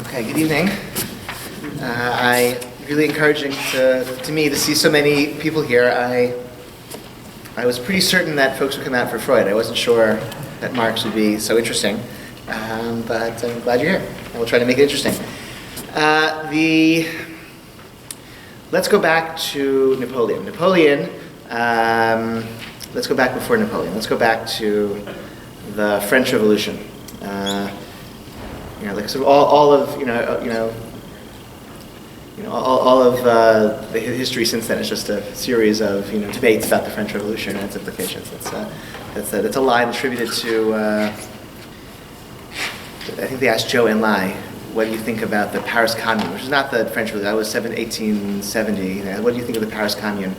Okay, good evening. Really encouraging to me to see so many people here. I was pretty certain that folks would come out for Freud. I wasn't sure that Marx would be so interesting, but I'm glad you're here. And we'll try to make it interesting. Let's go back to Napoleon. Let's go back before Napoleon. Let's go back to the French Revolution. Like sort of all of the history since then is just a series of debates about the French Revolution and its implications. That's a line attributed to I think they asked Joe and Lai, what do you think about the Paris Commune, which is not the French Revolution. That was 1870. What do you think of the Paris Commune?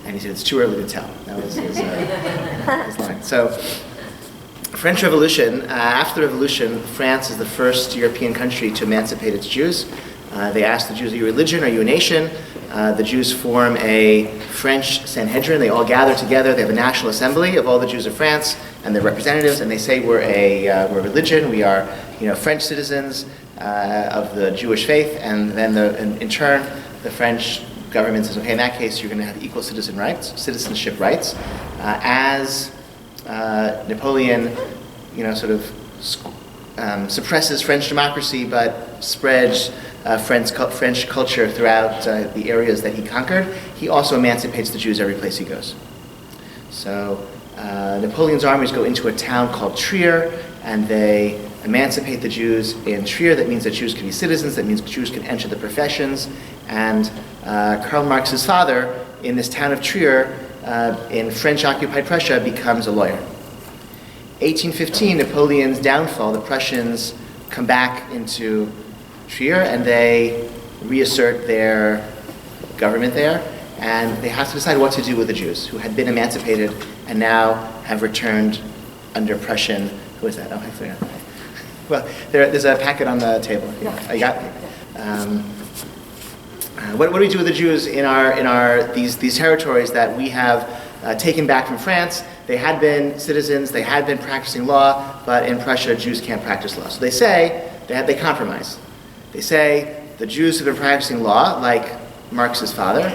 And he said it's too early to tell. That was his line. So, French Revolution. After the Revolution, France is the first European country to emancipate its Jews. They asked the Jews, are you a religion, are you a nation? The Jews form a French Sanhedrin. They all gather together. They have a national assembly of all the Jews of France and their representatives, and they say we're a religion. We are French citizens of the Jewish faith. And then in turn, the French government says, okay, in that case, you're going to have equal citizenship rights. As Napoleon, suppresses French democracy, but spreads French culture throughout the areas that he conquered, he also emancipates the Jews every place he goes. So Napoleon's armies go into a town called Trier, and they emancipate the Jews in Trier. That means that Jews can be citizens. That means Jews can enter the professions. And Karl Marx's father, in this town of Trier, in French-occupied Prussia, becomes a lawyer. 1815, Napoleon's downfall, the Prussians come back into Trier and they reassert their government there, and they have to decide what to do with the Jews who had been emancipated and now have returned under Prussian. Who is that? Oh, actually, no. Well, there's a packet on the table. I got it. What do we do with the Jews in these territories that we have taken back from France? They had been citizens, they had been practicing law, but in Prussia, Jews can't practice law. So they say, they compromise. They say the Jews who have been practicing law, like Marx's father,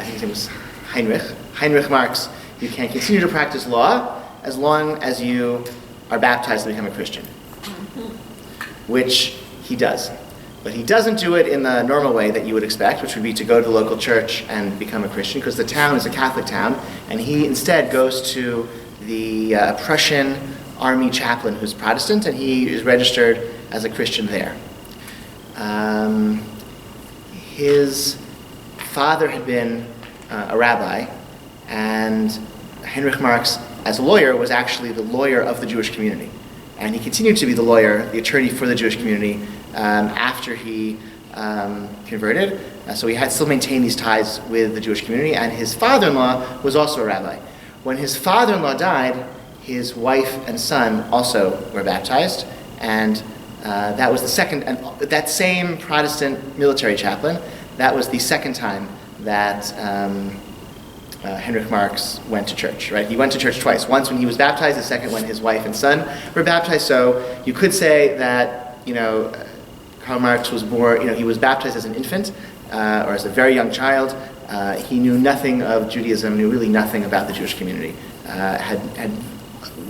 his name was Heinrich Marx, you can continue to practice law as long as you are baptized and become a Christian, which he does. But he doesn't do it in the normal way that you would expect, which would be to go to the local church and become a Christian, because the town is a Catholic town, and he instead goes to the Prussian army chaplain who's Protestant, and he is registered as a Christian there. His father had been a rabbi, and Heinrich Marx, as a lawyer, was actually the lawyer of the Jewish community. And he continued to be the lawyer, the attorney for the Jewish community, after he converted. So he had still maintained these ties with the Jewish community, and his father-in-law was also a rabbi. When his father-in-law died, his wife and son also were baptized, and that was the second, and that same Protestant military chaplain, that was the second time that Heinrich Marx went to church, right? He went to church twice. Once when he was baptized, the second when his wife and son were baptized. So you could say that, Karl Marx was born, he was baptized as an infant, or as a very young child. He knew nothing of Judaism, knew really nothing about the Jewish community, had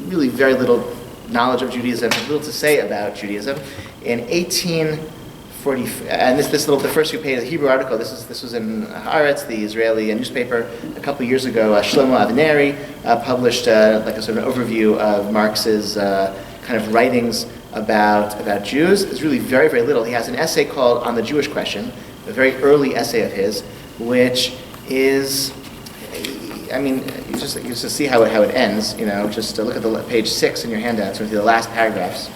really very little knowledge of Judaism, had little to say about Judaism. In 1840, and the first few pages of the Hebrew article, this was in Haaretz, the Israeli newspaper, a couple years ago. Shlomo Avineri published like a sort of overview of Marx's kind of writings about Jews. There's really very, very little. He has an essay called On the Jewish Question, a very early essay of his, which is, you just see how it ends, just to look at the page 6 in your handout, so the last paragraphs.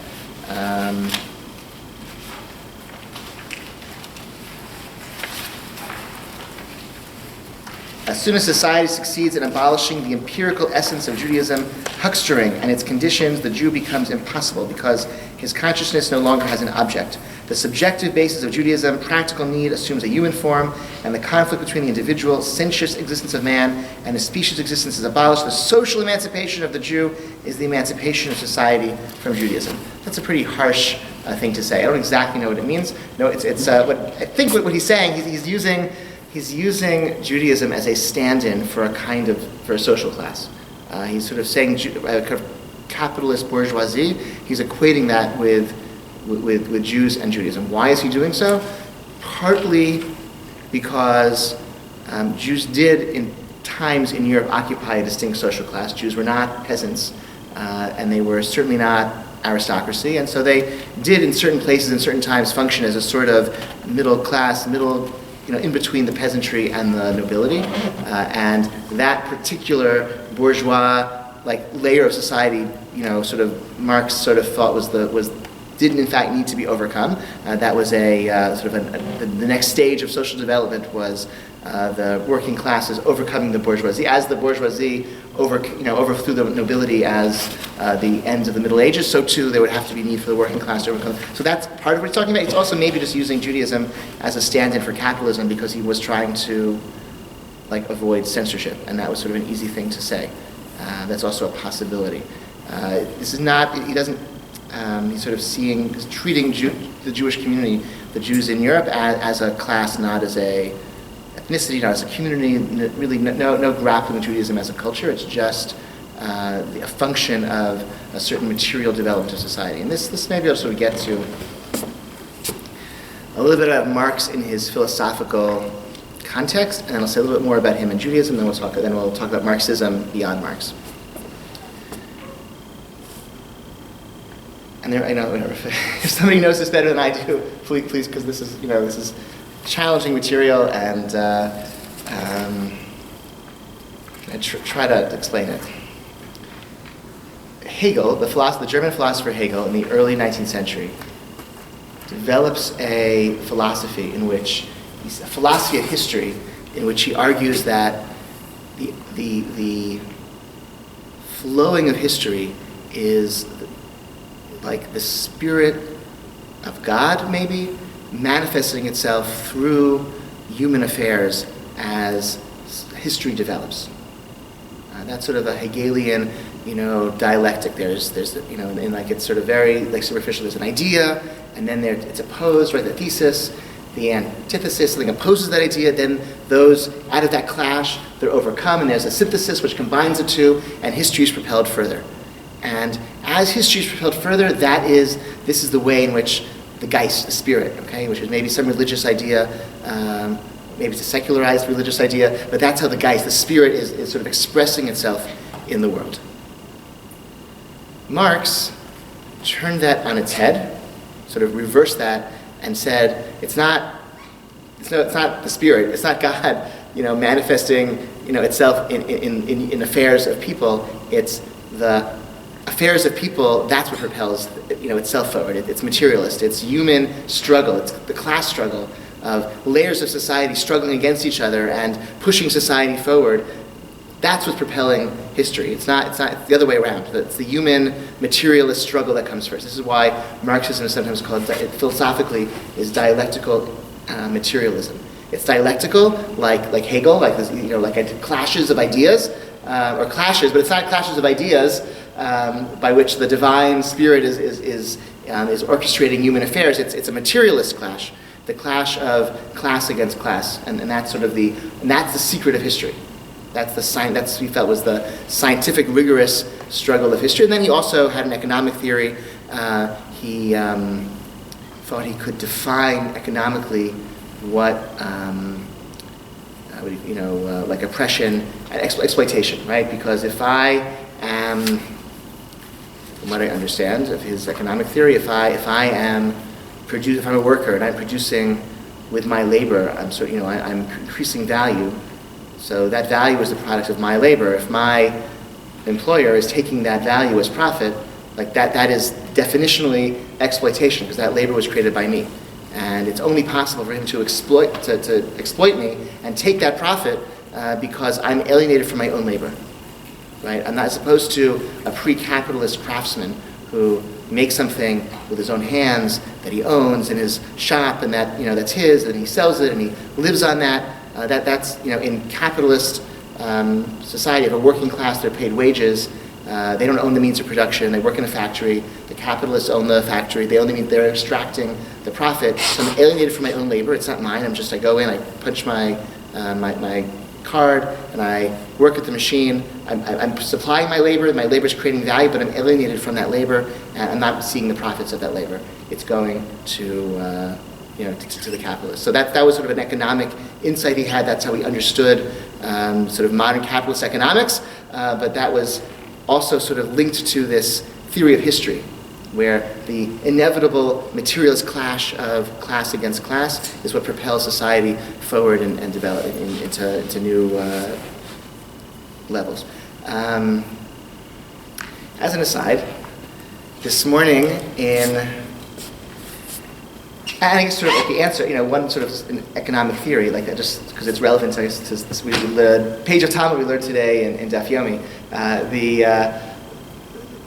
As soon as society succeeds in abolishing the empirical essence of Judaism, huckstering and its conditions, the Jew becomes impossible because his consciousness no longer has an object. The subjective basis of Judaism, practical need, assumes a human form, and the conflict between the individual, sensuous existence of man and the species existence is abolished. The social emancipation of the Jew is the emancipation of society from Judaism. That's a pretty harsh thing to say. I don't exactly know what it means. No, it's what I think what he's saying. He's using Judaism as a stand-in for a social class. He's sort of saying kind of capitalist bourgeoisie. He's equating that with Jews and Judaism. Why is he doing so? Partly because Jews did in times in Europe occupy a distinct social class. Jews were not peasants, and they were certainly not aristocracy, and so they did in certain places and certain times function as a sort of middle class, in between the peasantry and the nobility, and that particular bourgeois layer of society, sort of Marx sort of thought didn't in fact need to be overcome. That was the next stage of social development was the working classes overcoming the bourgeoisie. As the bourgeoisie overthrew the nobility as the end of the Middle Ages, so too there would have to be need for the working class to overcome. So that's part of what he's talking about. It's also maybe just using Judaism as a stand-in for capitalism because he was trying to avoid censorship, and that was sort of an easy thing to say. That's also a possibility. This is not. He doesn't. He's sort of treating the Jewish community, the Jews in Europe, as a class, not as a ethnicity, not as a community. Really, no grappling with Judaism as a culture. It's just a function of a certain material development of society. And this maybe I'll sort of get to a little bit about Marx in his philosophical context, and then I'll say a little bit more about him and Judaism. Then we'll talk about Marxism beyond Marx. And I know if somebody knows this better than I do, please, because this is challenging material, and I try to explain it. Hegel, the German philosopher Hegel, in the early 19th century, develops a philosophy a philosophy of history, in which he argues that the flowing of history is like the spirit of God, maybe, manifesting itself through human affairs as history develops. That's sort of a Hegelian, dialectic. There's it's sort of very superficial. There's an idea, and then it's opposed, right? The thesis, the antithesis, something opposes that idea. Then those out of that clash, they're overcome, and there's a synthesis which combines the two, and history is propelled further. And as history is propelled further, this is the way in which the Geist, the spirit, which is maybe some religious idea, maybe it's a secularized religious idea, but that's how the Geist, the spirit, is sort of expressing itself in the world. Marx turned that on its head, sort of reversed that, and said it's not the spirit, it's not God, manifesting, itself in affairs of people. It's the affairs of people, that's what propels, itself forward. It's materialist. It's human struggle. It's the class struggle of layers of society struggling against each other and pushing society forward. That's what's propelling history. It's the other way around. It's the human materialist struggle that comes first. This is why Marxism is sometimes called, philosophically, is dialectical materialism. It's dialectical, like Hegel, clashes of ideas, or clashes, but it's not clashes of ideas by which the divine spirit is orchestrating human affairs. It's a materialist clash, the clash of class against class, and that's that's the secret of history. That's he felt was the scientific, rigorous struggle of history. And then he also had an economic theory. He thought he could define economically what oppression and exploitation, right? Because if I am, from what I understand of his economic theory, if I'm a worker and I'm producing with my labor, I'm increasing value. So that value is the product of my labor. If my employer is taking that value as profit, that is definitionally exploitation, because that labor was created by me. And it's only possible for him to exploit me and take that profit because I'm alienated from my own labor. Right? I'm not as opposed to a pre-capitalist craftsman who makes something with his own hands that he owns in his shop, and that's his, and he sells it and he lives on that. That's in capitalist society of a working class, they're paid wages, They don't own the means of production. They work in a factory. The capitalists own the factory. They own the means. They're extracting the profit. So I'm alienated from my own labor. It's not mine. I go in, I punch my card, and I work at the machine. I'm supplying my labor. My labor is creating value, but I'm alienated from that labor, and I'm not seeing the profits of that labor. It's going to the capitalists. So that was sort of an economic insight he had. That's how he understood sort of modern capitalist economics. But that was also sort of linked to this theory of history, where the inevitable materialist clash of class against class is what propels society forward and develop into new levels. As an aside, this morning and I guess sort of like the answer, one sort of an economic theory like that, just because it's relevant to this, the page of Talmud we learned today in Daf Yomi,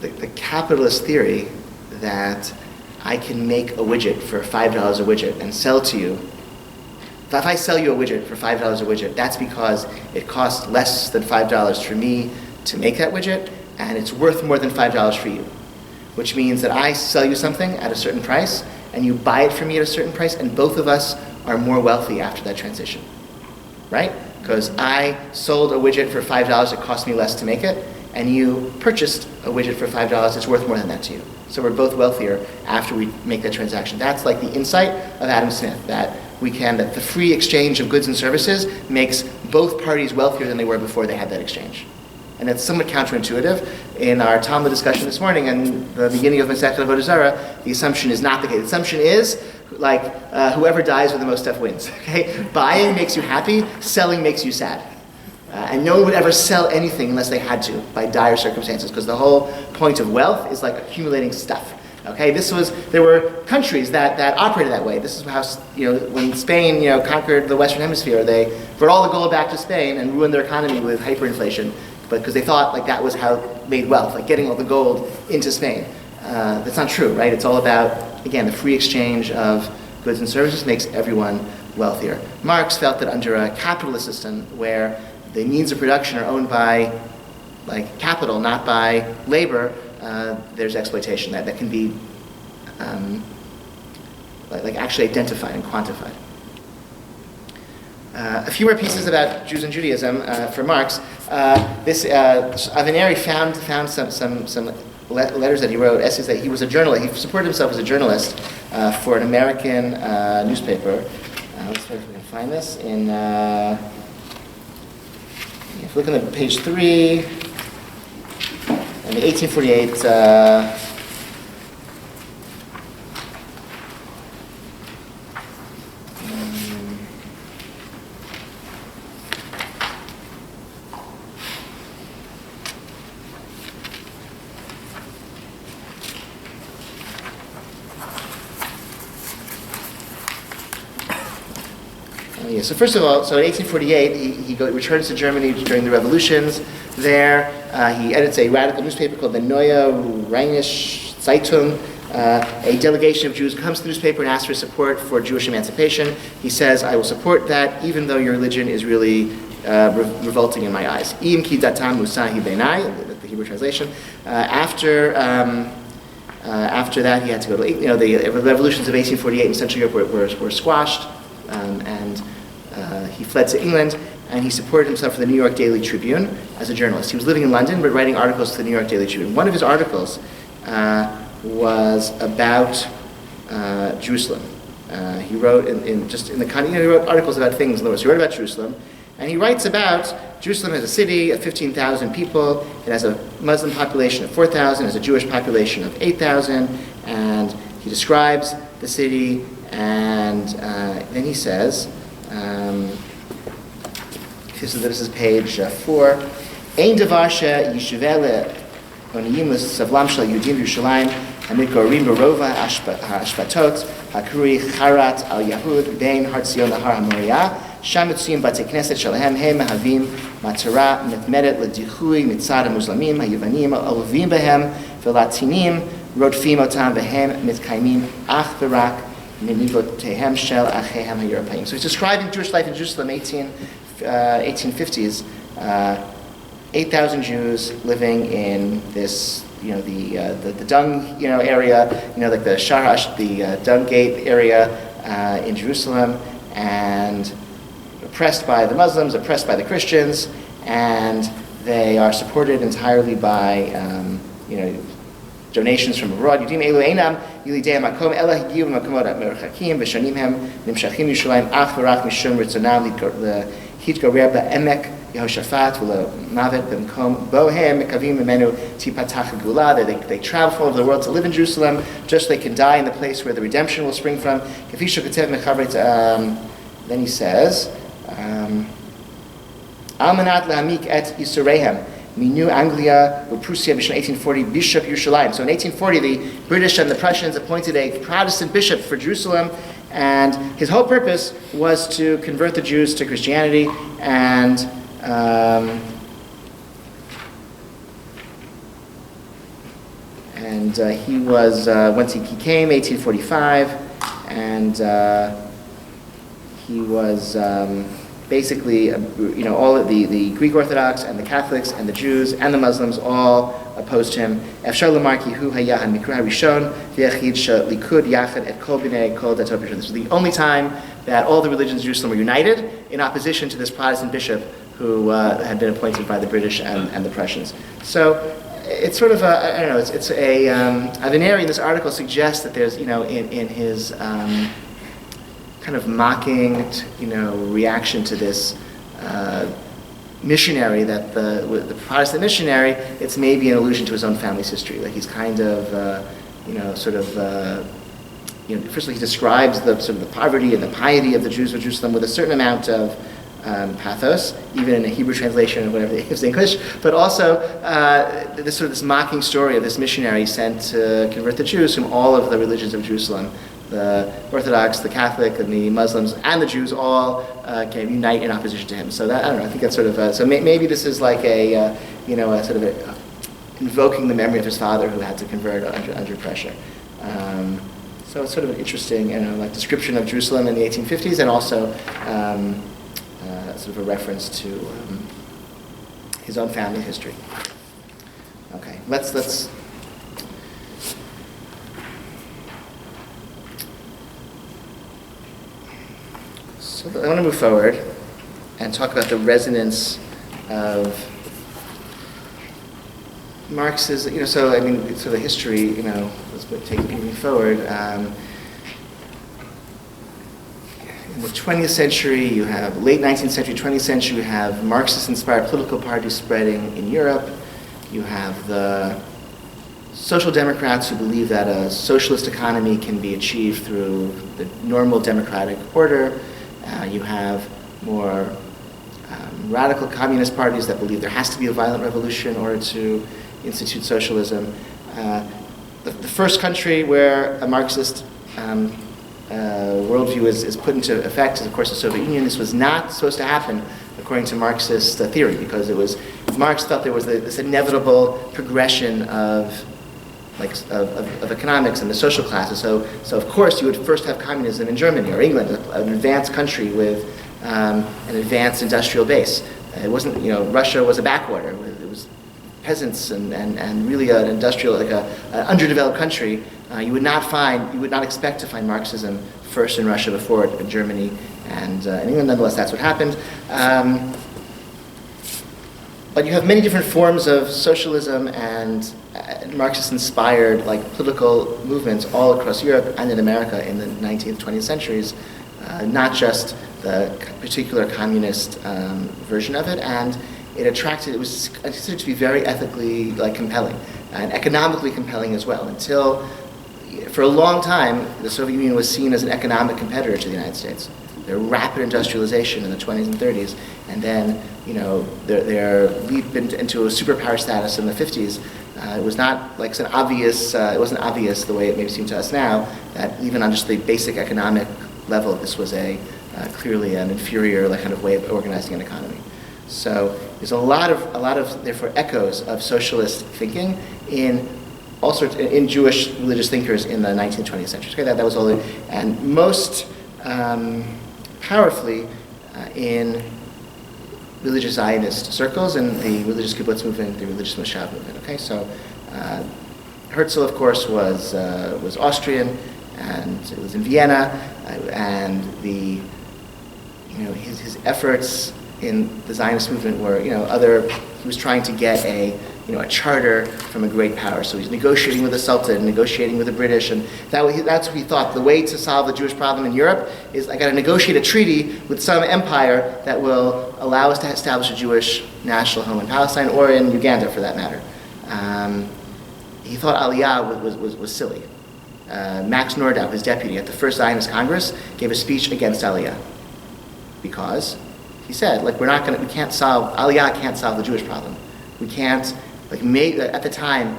the capitalist theory that I can make a widget for $5 a widget and sell to you. If I sell you a widget for $5 a widget, that's because it costs less than $5 for me to make that widget, and it's worth more than $5 for you. Which means that I sell you something at a certain price, and you buy it from me at a certain price, and both of us are more wealthy after that transition, right? Because I sold a widget for $5, it cost me less to make it, and you purchased a widget for $5, it's worth more than that to you. So we're both wealthier after we make that transaction. That's like the insight of Adam Smith, that the free exchange of goods and services makes both parties wealthier than they were before they had that exchange. And it's somewhat counterintuitive. In our Talmud discussion this morning and the beginning of Masechet Avodah Zarah, the assumption is not the case. The assumption is, whoever dies with the most stuff wins. Okay? Buying makes you happy, selling makes you sad. And no one would ever sell anything unless they had to, by dire circumstances, because the whole point of wealth is like accumulating stuff. Okay, there were countries that operated that way. This is how, when Spain, conquered the Western Hemisphere, they brought all the gold back to Spain and ruined their economy with hyperinflation, but because they thought that was how it made wealth, getting all the gold into Spain. That's not true, right? It's all about, again, the free exchange of goods and services makes everyone wealthier. Marx felt that under a capitalist system where the means of production are owned by capital, not by labor, there's exploitation that can be actually identified and quantified. A few more pieces about Jews and Judaism for Marx. Avenari found some letters that he wrote, essays that he was a journalist. He supported himself as a journalist for an American newspaper. Let's see if we can find this. If you look on page 3, in the 1848. So first of all, in 1848, he returns to Germany during the revolutions. There, he edits a radical newspaper called the Neue Rheinische Zeitung. A delegation of Jews comes to the newspaper and asks for support for Jewish emancipation. He says, I will support that, even though your religion is really revolting in my eyes. Im ki datam musahi beinai, the Hebrew translation. After that, he had to go to, the revolutions of 1848 in Central Europe were squashed, and he fled to England, and he supported himself for the New York Daily Tribune as a journalist. He was living in London, but writing articles to the New York Daily Tribune. One of his articles was about Jerusalem. He wrote he wrote articles about things. So he wrote about Jerusalem, and he writes about Jerusalem as a city of 15,000 people. It has a Muslim population of 4,000, it has a Jewish population of 8,000, and he describes the city, and then he says, this is page 4, Ein davar sheyishuveh le'oniyim l'savlam shel Yehudim Yerushalayim hamidgorim berova ha'ashpatot hakrui charat al Yahud bein Har Tzion lahar haMoriah sham mitzuyim batei knesset shelahem hem mahavim matara mitmedet l'dichui mitzad haMuslamim haYavanim ha'olavim behem v'latinim rodfim otam behem mitkayimim ach v'rak minivotehem shel achehem haYerpaim. So he's describing Jewish life in Jerusalem, 1850s, 8,000 Jews living in this, the dung, area, like the Sharash, the dung gate area in Jerusalem, and oppressed by the Muslims, oppressed by the Christians, and they are supported entirely by, donations from abroad. Yudim elu einam yilidei makom ela higiu makomot merchakim v'shanim hem nimshachim Yerushalayim ach v'rach mishum ritzonam hitgarer ba'emek Yehoshaphat v'lemavet b'mkom bohem mekavim mimenu tipatach hagula. They travel all over the world to live in Jerusalem, just so they can die in the place where the redemption will spring from. Then he says, Almanat lahamik et Yisureihem. New Anglia, Prussia, 1840, Bishop Yerushalayim. So in 1840, the British and the Prussians appointed a Protestant bishop for Jerusalem, and his whole purpose was to convert the Jews to Christianity. And he was once he came, 1845, and he was. Basically, all of the Greek Orthodox and the Catholics and the Jews and the Muslims all opposed him. This was the only time that all the religions of Jerusalem were united in opposition to this Protestant bishop who had been appointed by the British and the Prussians. So it's sort of it's a Avineri in this article suggests that there's in his kind of mocking, reaction to this missionary, that the Protestant missionary, it's maybe an allusion to his own family's history. Like he's kind of, first of all, he describes the sort of the poverty and the piety of the Jews of Jerusalem with a certain amount of pathos, even in a Hebrew translation or whatever they use in English, but also this mocking story of this missionary sent to convert the Jews from all of the religions of Jerusalem. The Orthodox, the Catholic, and the Muslims, and the Jews all can unite in opposition to him. So that, I don't know, I think that's sort of, maybe this is like a sort of invoking the memory of his father who had to convert under pressure. So it's sort of an interesting, description of Jerusalem in the 1850s, and also sort of a reference to his own family history. Okay, let's. So I want to move forward and talk about the resonance of Marx's, so the history, let's take moving forward. In the 20th century, you have late 19th century, 20th century, you have Marxist-inspired political parties spreading in Europe. You have the social democrats who believe that a socialist economy can be achieved through the normal democratic order. You have more radical communist parties that believe there has to be a violent revolution in order to institute socialism. The first country where a Marxist worldview is put into effect is, of course, the Soviet Union. This was not supposed to happen according to Marxist theory, because Marx felt there was this inevitable progression of economics and the social classes. So of course you would first have communism in Germany or England, an advanced country with an advanced industrial base. It wasn't, Russia was a backwater. It was peasants and really an industrial, an underdeveloped country. You would not expect to find Marxism first in Russia before it in Germany and in England. Nonetheless, that's what happened. But you have many different forms of socialism and Marxist-inspired political movements all across Europe and in America in the 19th, 20th centuries, not just the particular communist version of it. And it was considered to be very ethically compelling and economically compelling as well, until for a long time the Soviet Union was seen as an economic competitor to the United States. Their rapid industrialization in the 20s and 30s, and then their leap into a superpower status in the 50s. It was not obvious. It wasn't obvious the way it maybe seemed to us now that even on just the basic economic level, this was clearly an inferior kind of way of organizing an economy. So there's a lot of therefore echoes of socialist thinking in all sorts in Jewish religious thinkers in the 19th, 20th centuries. Okay, that was all, and most powerfully in religious Zionist circles and the religious kibbutz movement, the religious moshav movement. Okay, so Herzl, of course, was Austrian, and it was in Vienna, and his efforts in the Zionist movement were, he was trying to get a charter from a great power. So he's negotiating with the Sultan, negotiating with the British, and that's what he thought. The way to solve the Jewish problem in Europe is I got to negotiate a treaty with some empire that will allow us to establish a Jewish national home in Palestine, or in Uganda for that matter. He thought Aliyah was silly. Max Nordau, his deputy at the First Zionist Congress, gave a speech against Aliyah because he said, Aliyah can't solve the Jewish problem. We can't, at the time,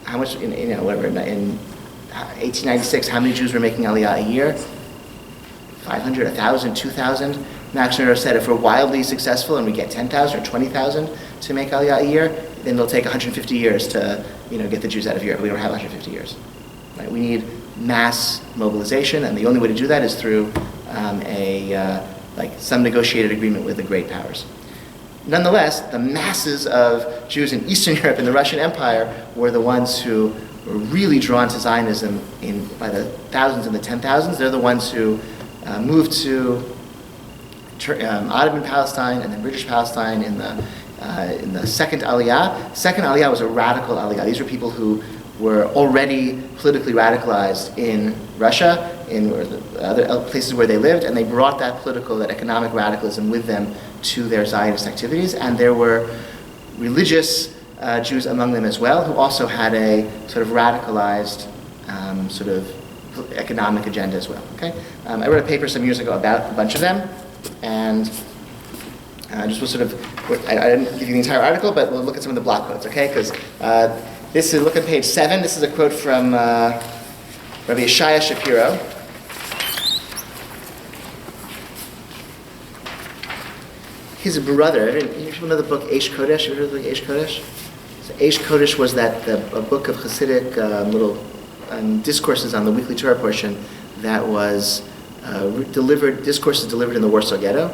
how much, in 1896, how many Jews were making Aliyah a year? 500, 1,000, 2,000? Max Nordau said if we're wildly successful and we get 10,000 or 20,000 to make Aliyah a year, then it'll take 150 years to, get the Jews out of Europe. We don't have 150 years. Right? We need mass mobilization, and the only way to do that is through some negotiated agreement with the great powers. Nonetheless, the masses of Jews in Eastern Europe and the Russian Empire were the ones who were really drawn to Zionism by the thousands and the 10,000s. They're the ones who moved to Ottoman Palestine and then British Palestine in the Second Aliyah. Second Aliyah was a radical Aliyah. These were people who were already politically radicalized in Russia, in other places where they lived, and they brought that economic radicalism with them to their Zionist activities. And there were religious Jews among them as well, who also had a sort of radicalized economic agenda as well. Okay, I wrote a paper some years ago about a bunch of them, and I didn't give you the entire article, but we'll look at some of the block quotes, okay? Because look at page 7. This is a quote from Rabbi Yeshaya Shapiro. His brother, you know the book Eish Kodesh? You heard of the book Eish Kodesh? So Eish Kodesh was a book of Hasidic little discourses on the weekly Torah portion that was discourses delivered in the Warsaw Ghetto,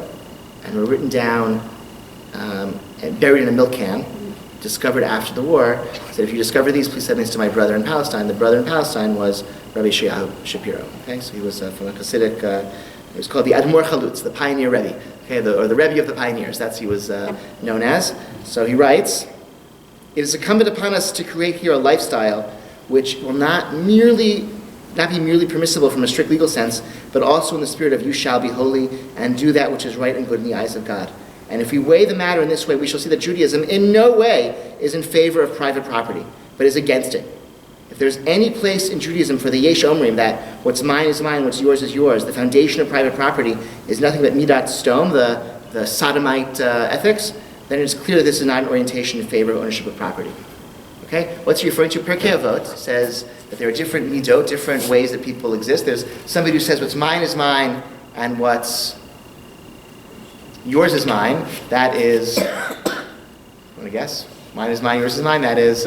and were written down and buried in a milk can, discovered after the war. Said, if you discover these, please send these to my brother in Palestine. The brother in Palestine was Rabbi Yeshaya Shapiro. Okay, so he was from a Hasidic. It was called the Admor Chalutz, the pioneer Rebbe. Okay, or the Rebbe of the pioneers. That's he was known as. So he writes, "It is incumbent upon us to create here a lifestyle which will not be merely permissible from a strict legal sense, but also in the spirit of you shall be holy and do that which is right and good in the eyes of God. And if we weigh the matter in this way, we shall see that Judaism in no way is in favor of private property, but is against it. If there's any place in Judaism for the Yesh Omrim, that what's mine is mine, what's yours is yours, the foundation of private property is nothing but midat stom, the sodomite ethics, then it's clear that this is not an orientation in favor of ownership of property." Okay? What's he referring to? Pirkei Avot says that there are different midot, different ways that people exist. There's somebody who says what's mine is mine and what's yours is mine. That is, you want to guess? Mine is mine, yours is mine. That is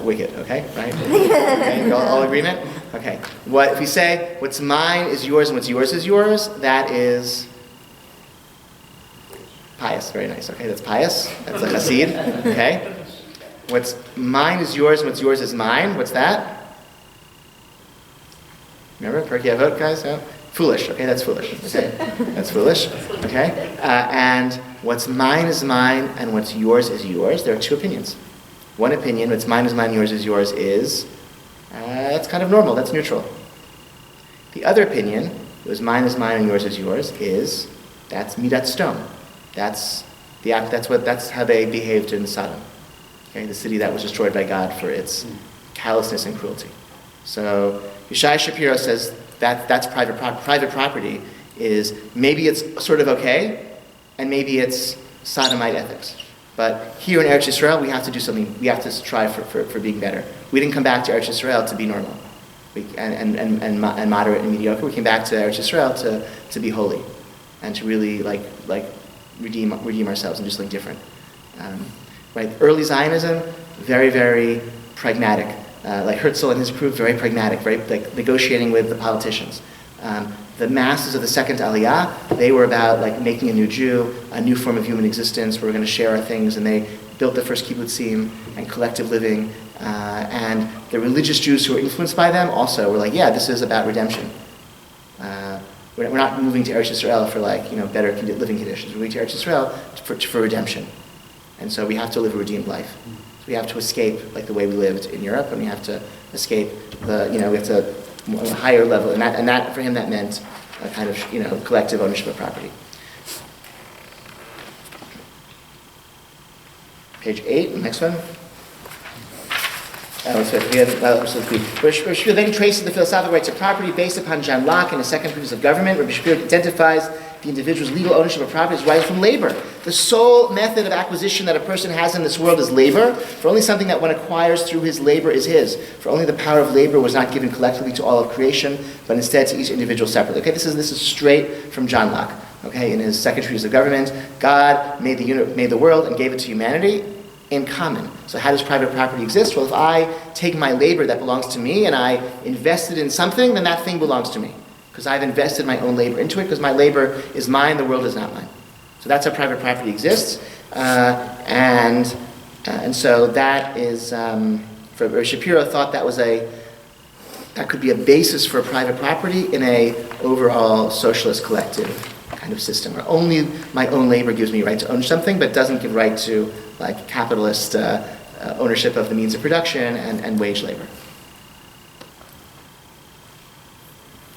wicked, okay? Right? Okay, all agreement? Okay. If we say what's mine is yours and what's yours is yours, that is pious. Very nice. Okay, that's pious. That's like a seed. Okay? What's mine is yours and what's yours is mine. What's that? Remember? Pirkei Avot, guys? Yeah? Foolish. Okay, that's foolish. Okay? That's foolish. Okay? And what's mine is mine and what's yours is yours. There are two opinions. One opinion, what's mine is mine, yours is that's kind of normal. That's neutral. The other opinion, it was mine is mine and yours is yours, that's midat stom. That's how they behaved in Sodom. Okay, the city that was destroyed by God for its callousness and cruelty. So Yeshaya Shapiro says that's private property is maybe it's sort of okay, and maybe it's sodomite ethics. But here in Eretz Yisrael, we have to do something. We have to strive for being better. We didn't come back to Eretz Yisrael to be normal and moderate and mediocre. We came back to Eretz Yisrael to be holy and to really like redeem ourselves and do something different. Right? Early Zionism, very, very pragmatic. Like Herzl and his group, very pragmatic, very like negotiating with the politicians. The masses of the second Aliyah, they were about like making a new Jew, a new form of human existence where we're going to share our things, and they built the first kibbutzim and collective living. And the religious Jews who were influenced by them also were like, yeah, this is about redemption. We're not moving to Eretz Yisrael for better living conditions. We're moving to Eretz Yisrael for redemption. And so we have to live a redeemed life. So we have to escape like the way we lived in Europe, and we have to escape we have to a higher level, and that for him that meant a kind of collective ownership of property. Page 8, the next one. Rabbi Shapiro then traces the philosophical rights of property based upon John Locke and the second principles of government. Rabbi Shapiro identifies the individual's legal ownership of property as arising from labor. The sole method of acquisition that a person has in this world is labor. For only something that one acquires through his labor is his. For only the power of labor was not given collectively to all of creation, but instead to each individual separately. Okay, this is straight from John Locke. Okay, in his second treatise of government, God made the world and gave it to humanity in common. So how does private property exist? Well, if I take my labor that belongs to me and I invest it in something, then that thing belongs to me. Because I've invested my own labor into it, because my labor is mine, the world is not mine. So that's how private property exists. And so that is, for Shapiro thought that could be a basis for private property in a overall socialist collective kind of system, where only my own labor gives me right to own something, but doesn't give right to like capitalist ownership of the means of production and wage labor.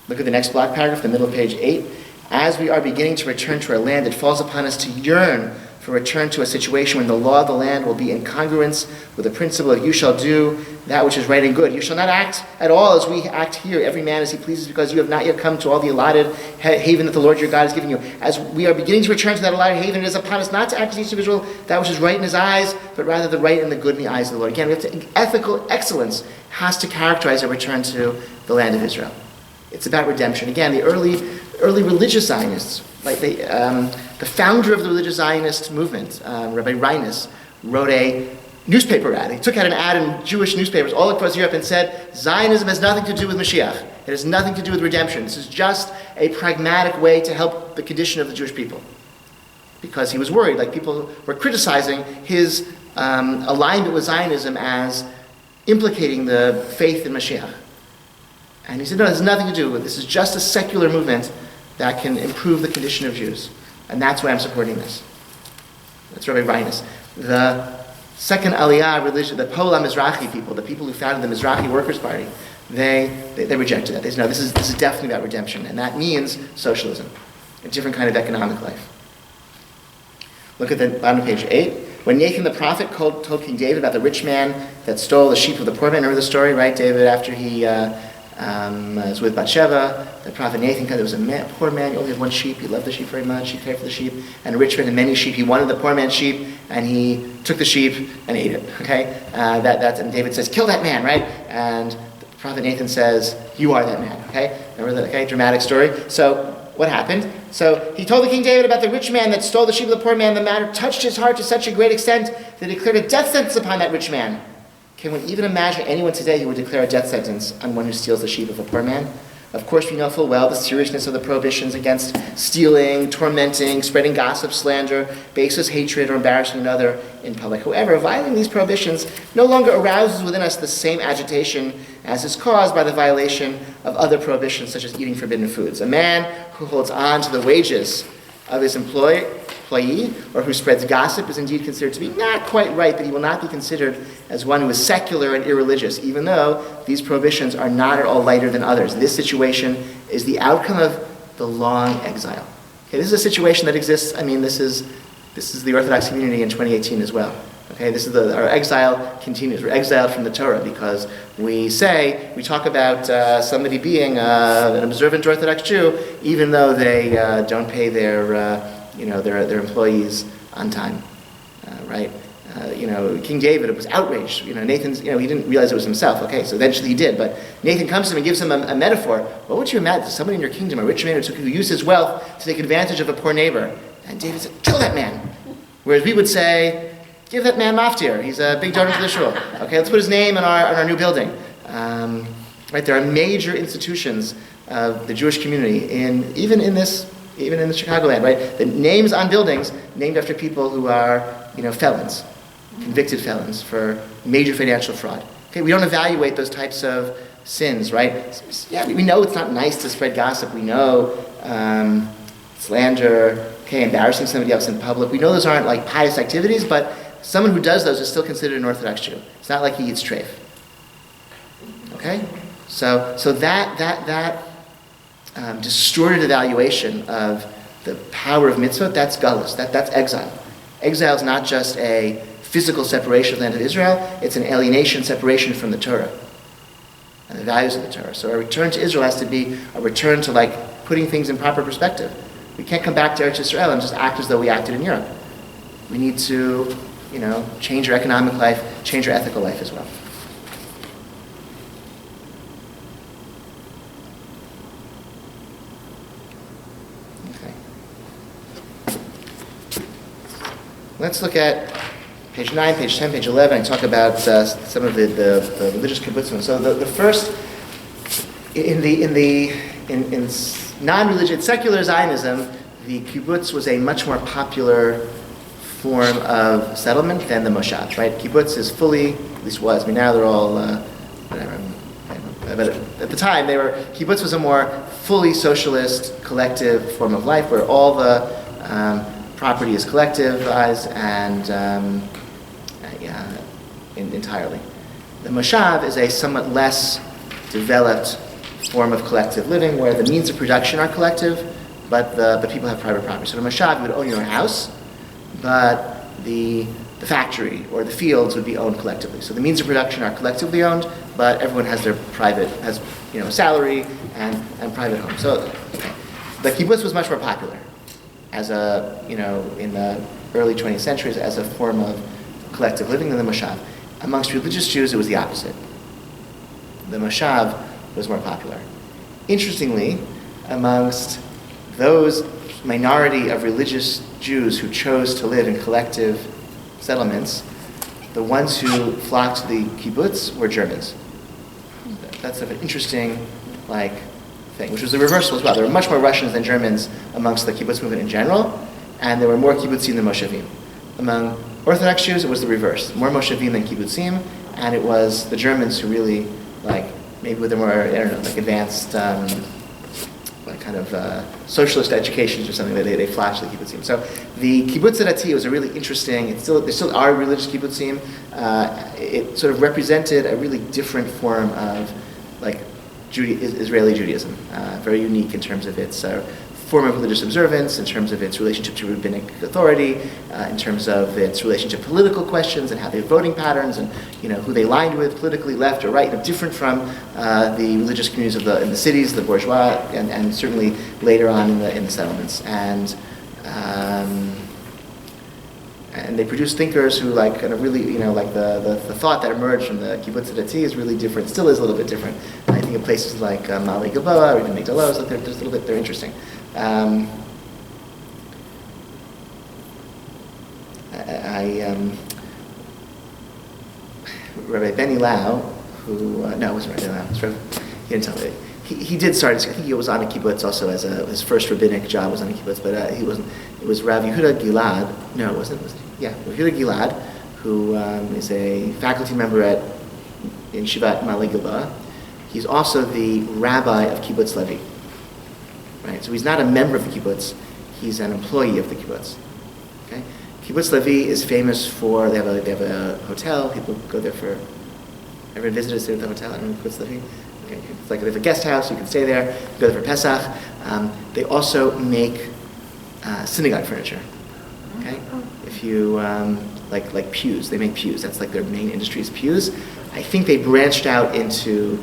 Look at the next block paragraph, the middle of page 8. As we are beginning to return to our land, it falls upon us to yearn for return to a situation when the law of the land will be in congruence with the principle of you shall do that which is right and good. You shall not act at all as we act here, every man as he pleases, because you have not yet come to all the allotted haven that the Lord your God has given you. As we are beginning to return to that allotted haven, it is upon us not to act as each individual that which is right in his eyes, but rather the right and the good in the eyes of the Lord. Again, ethical excellence has to characterize a return to the land of Israel. It's about redemption. Again, the early religious Zionists, like the founder of the religious Zionist movement, Rabbi Reines, wrote a newspaper ad. He took out an ad in Jewish newspapers all across Europe and said, Zionism has nothing to do with Mashiach. It has nothing to do with redemption. This is just a pragmatic way to help the condition of the Jewish people. Because he was worried, like people were criticizing his alignment with Zionism as implicating the faith in Mashiach. And he said, no, it has nothing to do with this. This is just a secular movement that can improve the condition of Jews. And that's why I'm supporting this. That's Rabbi Reines. The second Aliyah religion, the Pola Mizrahi people, the people who founded the Mizrahi Workers' Party, they rejected that. They said, no, this is definitely about redemption. And that means socialism, a different kind of economic life. Look at the bottom of page 8. When Nathan the prophet told King David about the rich man that stole the sheep of the poor man, remember the story, right? David, after he was with Bathsheba, the prophet Nathan, there was a poor man, he only had one sheep, he loved the sheep very much, he cared for the sheep, and a rich man had many sheep, he wanted the poor man's sheep, and he took the sheep and ate it, okay? And David says, kill that man, right? And the prophet Nathan says, you are that man, okay? Remember that, okay, dramatic story? So, what happened? So, he told the King David about the rich man that stole the sheep of the poor man. The matter touched his heart to such a great extent that he declared a death sentence upon that rich man. Can one even imagine anyone today who would declare a death sentence on one who steals the sheep of a poor man? Of course, we know full well the seriousness of the prohibitions against stealing, tormenting, spreading gossip, slander, baseless hatred, or embarrassing another in public. However, violating these prohibitions no longer arouses within us the same agitation as is caused by the violation of other prohibitions, such as eating forbidden foods. A man who holds on to the wages of his employee or who spreads gossip is indeed considered to be not quite right, but he will not be considered as one who is secular and irreligious, even though these prohibitions are not at all lighter than others. This situation is the outcome of the long exile. Okay, this is a situation that exists. This is the Orthodox community in 2018 as well. Okay, this is our exile continues. We're exiled from the Torah because we talk about somebody being an observant Orthodox Jew, even though they don't pay their employees on time, right? King David was outraged. Nathan's, he didn't realize it was himself. Okay, so eventually he did. But Nathan comes to him and gives him a metaphor. What would you imagine? Somebody in your kingdom, a rich man who used his wealth to take advantage of a poor neighbor. And David said, kill that man. Whereas we would say, give that man maftir. He's a big donor to the shul. Okay, let's put his name on our new building. Right, there are major institutions of the Jewish community, even in the Chicagoland, right? The names on buildings named after people who are, felons, convicted felons for major financial fraud. Okay, we don't evaluate those types of sins, right? Yeah, we know it's not nice to spread gossip. We know slander, embarrassing somebody else in public. We know those aren't like pious activities, but someone who does those is still considered an Orthodox Jew. It's not like he eats treif. Okay, so that distorted evaluation of the power of mitzvot, that's galus. That's exile. Exile is not just a physical separation of the land of Israel, it's an alienation, separation from the Torah and the values of the Torah. So a return to Israel has to be a return to putting things in proper perspective. We can't come back to Eretz Yisrael and just act as though we acted in Europe. We need to, change our economic life, change our ethical life as well. Okay. Let's look at page 9, page 10, page 11, and talk about some of the religious kibbutzim. So the first, in non-religious, secular Zionism, the kibbutz was a much more popular form of settlement than the moshav, right? Kibbutz is fully, at least was, now they're all, whatever, but at the time, kibbutz was a more fully socialist, collective form of life where all the property is collectivized and entirely. The moshav is a somewhat less developed form of collective living where the means of production are collective, but people have private property. So in a moshav, you would own your own house, but the factory or the fields would be owned collectively. So the means of production are collectively owned, but everyone has their private, salary and private home. So the kibbutz was much more popular as in the early 20th centuries as a form of collective living than the moshav. Amongst religious Jews, it was the opposite. The moshav was more popular. Interestingly, amongst those minority of religious Jews who chose to live in collective settlements, the ones who flocked to the kibbutz were Germans. That's an interesting thing, which was the reversal as well. There were much more Russians than Germans amongst the kibbutz movement in general, and there were more kibbutzim than moshavim. Among Orthodox Jews, it was the reverse. More moshavim than kibbutzim, and it was the Germans who really, maybe with their more, advanced socialist educations or something, they flashed the kibbutzim. So the kibbutz dati was a really interesting, there still are religious kibbutzim. It sort of represented a really different form of Israeli Judaism, very unique in terms of its form of religious observance, in terms of its relationship to rabbinic authority, in terms of its relationship to political questions and how their voting patterns and who they aligned with politically, left or right, different from the religious communities in the cities, the bourgeois, and certainly later on in the settlements. And they produced thinkers who really, the thought that emerged from the kibbutz dati is really different, still is a little bit different. I think of places like Ma'ale Gilboa or even Migdalos, they're just a little bit, they're interesting. Rabbi Benny Lau, who, no, it wasn't Rabbi Lau, he didn't tell me. He did start, I think he was on a kibbutz also his first rabbinic job was on a kibbutz, but it was Rav Yehuda Gilad, no it wasn't, Rav Yehuda Gilad, who is a faculty member in Shivat Ma'ale Gilboa. He's also the rabbi of Kibbutz Levi. Right, so he's not a member of the kibbutz; he's an employee of the kibbutz. Okay, Kibbutz Levi is famous for they have a hotel. People go there for. Everyone visited stay at the hotel. I don't know Kibbutz Levi. Okay, it's they have a guest house. You can stay there. You go there for Pesach. They also make synagogue furniture. Okay, if you like pews, they make pews. That's their main industry is pews. I think they branched out into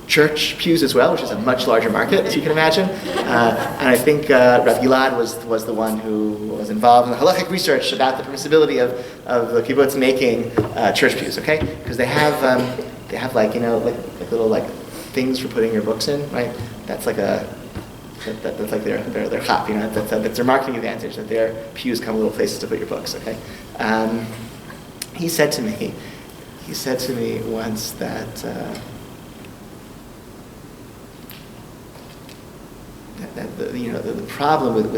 church pews as well, which is a much larger market, as you can imagine. And I think Rav Gilad was the one who was involved in the halachic research about the permissibility of the kibbutz making church pews. Okay, because they have little things for putting your books in, right? That's their chap, that's their marketing advantage, that their pews come with little places to put your books. Okay, he said to me once that. the problem with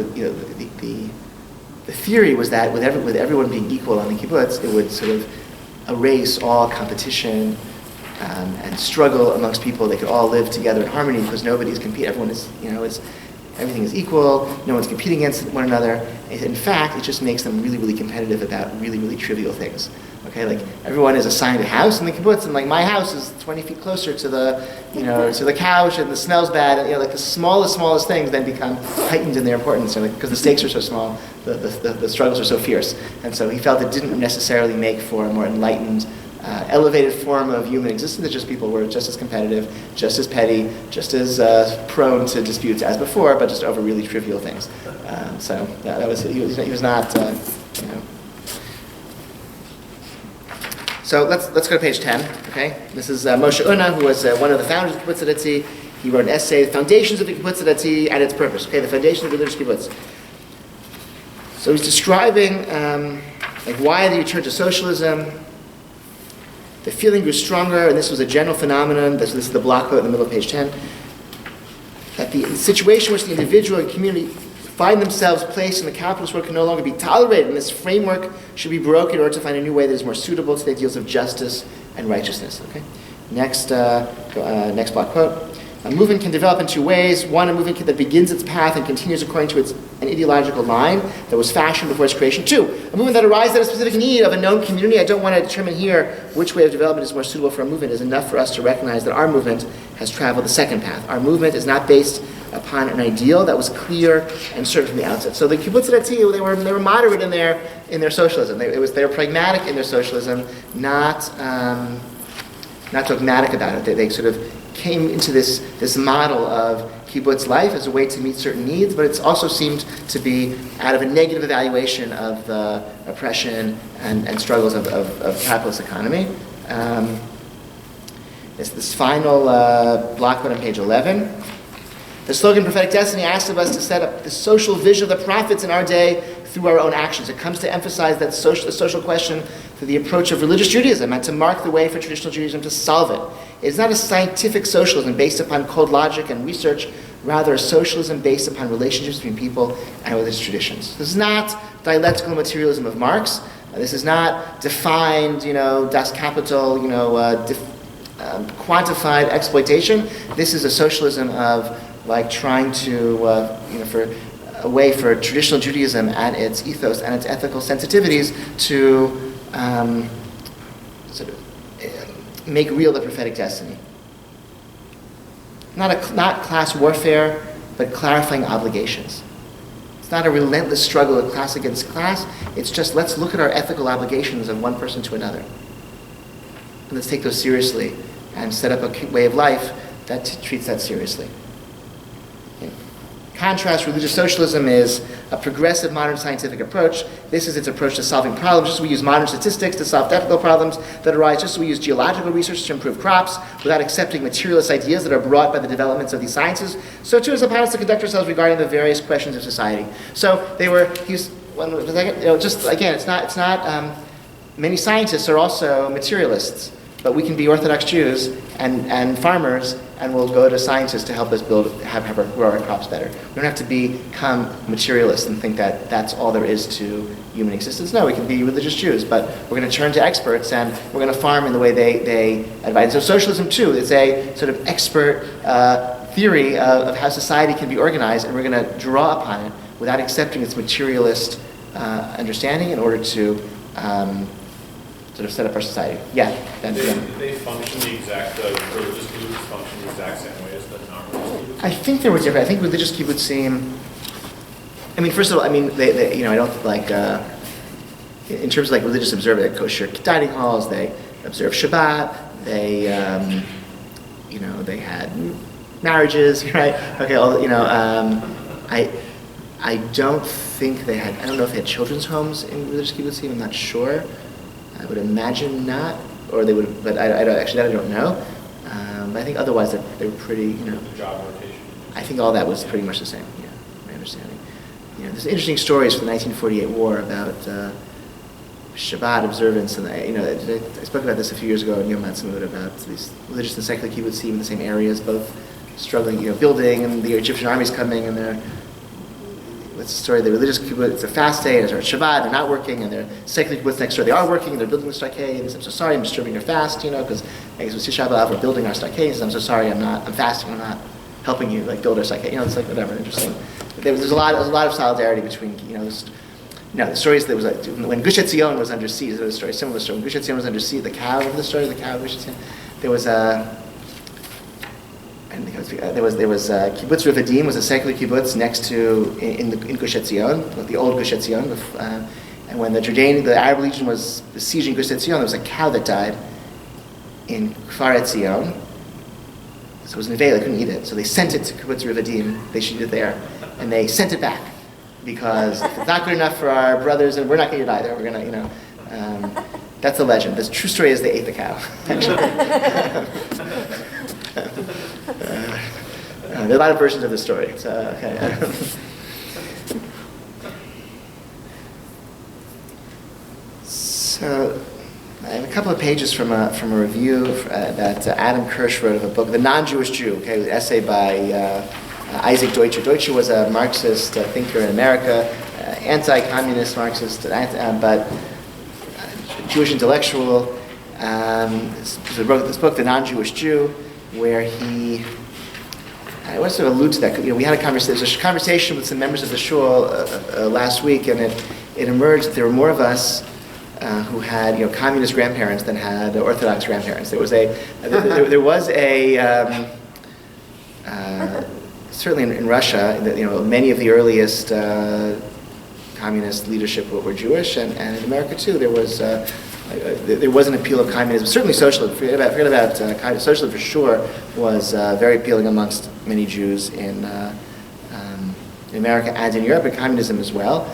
the theory was that with everyone being equal on the kibbutz, it would sort of erase all competition and struggle amongst people. They could all live together in harmony because nobody's competing. Everyone is, everything is equal. No one's competing against one another. In fact, it just makes them really, really competitive about really, really trivial things. Okay, like everyone is assigned a house in the kibbutz, and like my house is 20 feet closer to the, to the couch, and the smell's bad. And, like the smallest things then become heightened in their importance, because the stakes are so small, the struggles are so fierce. And so he felt it didn't necessarily make for a more enlightened, elevated form of human existence. That just people were just as competitive, just as petty, just as prone to disputes as before, but just over really trivial things. So that was he was not. So let's go to page 10. Okay, this is Moshe Una, who was one of the founders of Kibbutz Adati. He wrote an essay, "The Foundations of the Kibbutz Adati and Its Purpose." Okay, the foundation of the religious kibbutz. So he's describing why the return to socialism. The feeling grew stronger, and this was a general phenomenon. This is the block quote in the middle of page 10. That the situation in which the individual and community find themselves placed in the capitalist world can no longer be tolerated, and this framework should be broken in order to find a new way that is more suitable to the ideals of justice and righteousness. Okay. Next block quote. A movement can develop in two ways. One, a movement that begins its path and continues according to an ideological line that was fashioned before its creation. Two, a movement that arises out of a specific need of a known community. I don't want to determine here which way of development is more suitable for a movement. It is enough for us to recognize that our movement has traveled the second path. Our movement is not based upon an ideal that was clear and certain from the outset. So the Kibbutz Adati, they were moderate in their socialism. They were pragmatic in their socialism, not dogmatic about it. They sort of came into this model of kibbutz life as a way to meet certain needs, but it also seemed to be out of a negative evaluation of the oppression and struggles of capitalist economy. This final block on page 11. The slogan Prophetic Destiny asks of us to set up the social vision of the prophets in our day through our own actions. It comes to emphasize that the social question through the approach of religious Judaism and to mark the way for traditional Judaism to solve it. It is not a scientific socialism based upon cold logic and research, rather a socialism based upon relationships between people and religious traditions. This is not dialectical materialism of Marx. This is not defined, das Kapital, quantified exploitation. This is a socialism of trying to, for a way for traditional Judaism and its ethos and its ethical sensitivities to make real the prophetic destiny. Not class warfare, but clarifying obligations. It's not a relentless struggle of class against class. It's just let's look at our ethical obligations of one person to another. And let's take those seriously and set up a way of life that treats that seriously. Contrast, religious socialism is a progressive modern scientific approach. This is its approach to solving problems. Just as we use modern statistics to solve technical problems that arise, just as we use geological research to improve crops without accepting materialist ideas that are brought by the developments of these sciences, so too is upon us to conduct ourselves regarding the various questions of society. So many scientists are also materialists, but we can be Orthodox Jews and farmers, and we'll go to scientists to help us grow our crops better. We don't have to become materialists and think that that's all there is to human existence. No, we can be religious Jews, but we're going to turn to experts and we're going to farm in the way they advise. So socialism too is a sort of expert theory of how society can be organized, and we're going to draw upon it without accepting its materialist understanding in order to sort of set up our society. Yeah. They function the exact, religious kibbutzim function the exact same way as the non-religious kibbutzim? I think they were different. I think religious kibbutzim, first of all, they I don't like, in terms of religious observance, they kosher dining halls, they observe Shabbat, they, they had marriages, right? Okay, I don't think they had, I don't know if they had children's homes in religious kibbutzim, I'm not sure. I would imagine not, or they would, but I don't know. But I think otherwise they were pretty, The job rotation. I think all that was pretty much the same, yeah, my understanding. There's interesting stories from the 1948 war about Shabbat observance, and I spoke about this a few years ago in Yom Ha'atzmaut about these religious and secular kibbutzim in the same areas, both struggling, building, and the Egyptian army's coming, and they're what's the story? The religious kibbutz, it's a fast day, and it's Shabbat, they're not working, and they're secular kibbutz next door, they are working, and they're building the stockade. He says, I'm so sorry, I'm disturbing your fast, because I guess it was Tisha B'Av, we're building our stockade. He says, I'm so sorry, I'm fasting, I'm not helping you build our stockade. It's like whatever, interesting. There's a lot of solidarity between, the stories that was when Gush Etzion was under siege. There was a story, similar story. When Gush Etzion was under siege, the cow of the story, the cow of Gush Etzion. There was kibbutz Revadim was a secular kibbutz next to in Gush Etzion, the old Gush Etzion. And when the Arab Legion was besieging Gush Etzion, there was a cow that died in Kfar Etzion. So it was Neveh, they couldn't eat it. So they sent it to kibbutz Revadim. They should eat it there, and they sent it back because if it's not good enough for our brothers, and we're not going to eat it either. We're going to, that's the legend. The true story is they ate the cow. Actually. There are a lot of versions of the story. Okay. So, I have a couple of pages from a review that Adam Kirsch wrote of a book, The Non-Jewish Jew, an essay by Isaac Deutscher. Deutscher was a Marxist thinker in America, anti-communist Marxist, but Jewish intellectual. He wrote this book, The Non-Jewish Jew, where he... I want to allude to that. We had a conversation with some members of the shul last week, and it emerged that there were more of us who had communist grandparents than had Orthodox grandparents. There was certainly in Russia, many of the earliest communist leadership were Jewish, and in America too. There was an appeal of communism. Certainly socialism. Forget about socialism for sure was very appealing amongst many Jews in America and in Europe, but communism as well.